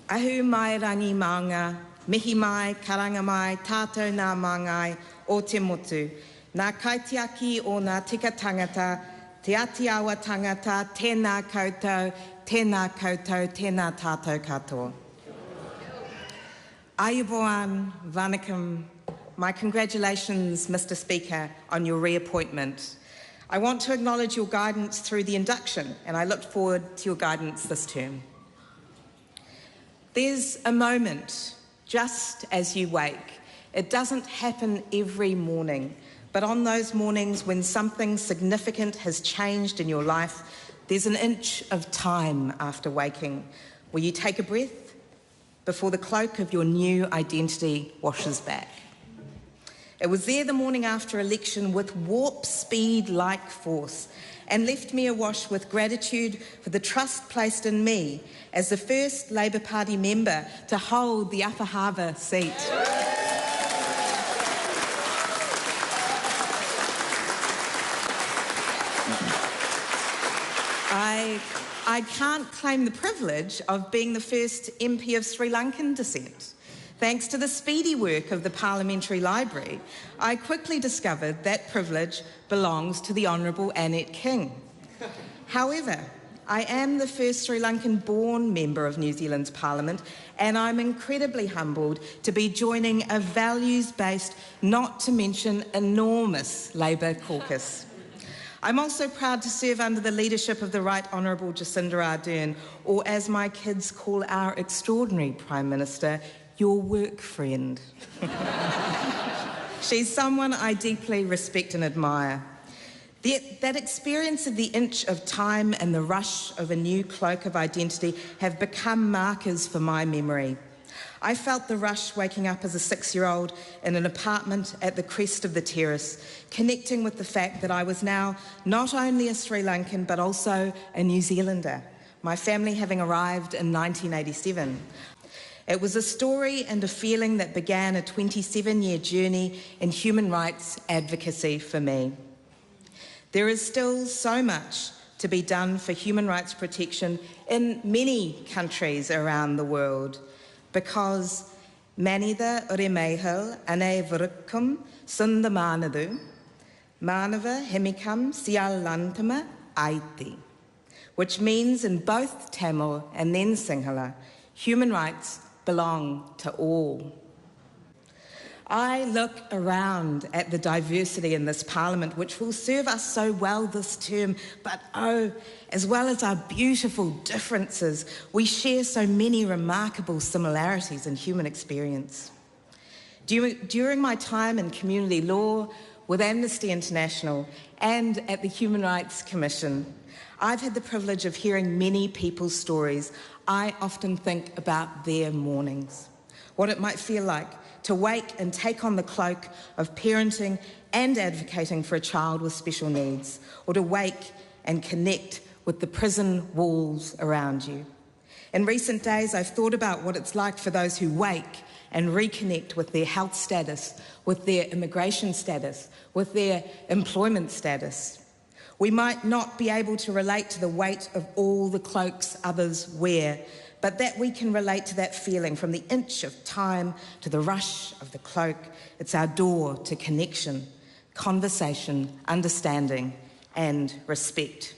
Ahu mai rangi maunga, mihi mai, karanga mai, tātou nā māngai o te motu. Nā kaitiaki o nā tika tangata, te ati awa tangata, tēnā koutou, tēnā koutou, tēnā tātou katoa. Ayubowan, vanakkam. My congratulations, Mr. Speaker, on your reappointment. I want to acknowledge your guidance through the induction, and I look forward to your guidance this term. There's a moment just as you wake. It doesn't happen every morning, but on those mornings when something significant has changed in your life, there's an inch of time after waking where you take a breath before the cloak of your new identity washes back. It was there the morning after election with warp speed like force and left me awash with gratitude for the trust placed in me as the first Labour Party member to hold the Upper Harbour seat. I can't claim the privilege of being the first MP of Sri Lankan descent. Thanks to the speedy work of the Parliamentary Library, I quickly discovered that privilege belongs to the Honourable Annette King. However, I am the first Sri Lankan-born member of New Zealand's Parliament, and I'm incredibly humbled to be joining a values-based, not to mention enormous Labour caucus. I'm also proud to serve under the leadership of the Right Honourable Jacinda Ardern, or as my kids call our extraordinary Prime Minister, your work friend. She's someone I deeply respect and admire. That experience of the inch of time and the rush of a new cloak of identity have become markers for my memory. I felt the rush waking up as a 6-year-old in an apartment at the crest of the terrace, connecting with the fact that I was now not only a Sri Lankan but also a New Zealander, my family having arrived in 1987. It was a story and a feeling that began a 27-year journey in human rights advocacy for me. There is still so much to be done for human rights protection in many countries around the world, because manida uremehel ane vurukum sundamanadu, manava hemikam sialantama aiti, which means in both Tamil and then Sinhala, human rights belong to all. I look around at the diversity in this Parliament, which will serve us so well this term, but oh, as well as our beautiful differences, we share so many remarkable similarities in human experience. During my time in community law, with Amnesty International and at the Human Rights Commission, I've had the privilege of hearing many people's stories. I often think about their mornings, what it might feel like to wake and take on the cloak of parenting and advocating for a child with special needs, or to wake and connect with the prison walls around you. In recent days, I've thought about what it's like for those who wake and reconnect with their health status, with their immigration status, with their employment status. We might not be able to relate to the weight of all the cloaks others wear, but that we can relate to that feeling from the inch of time to the rush of the cloak. It's our door to connection, conversation, understanding, and respect.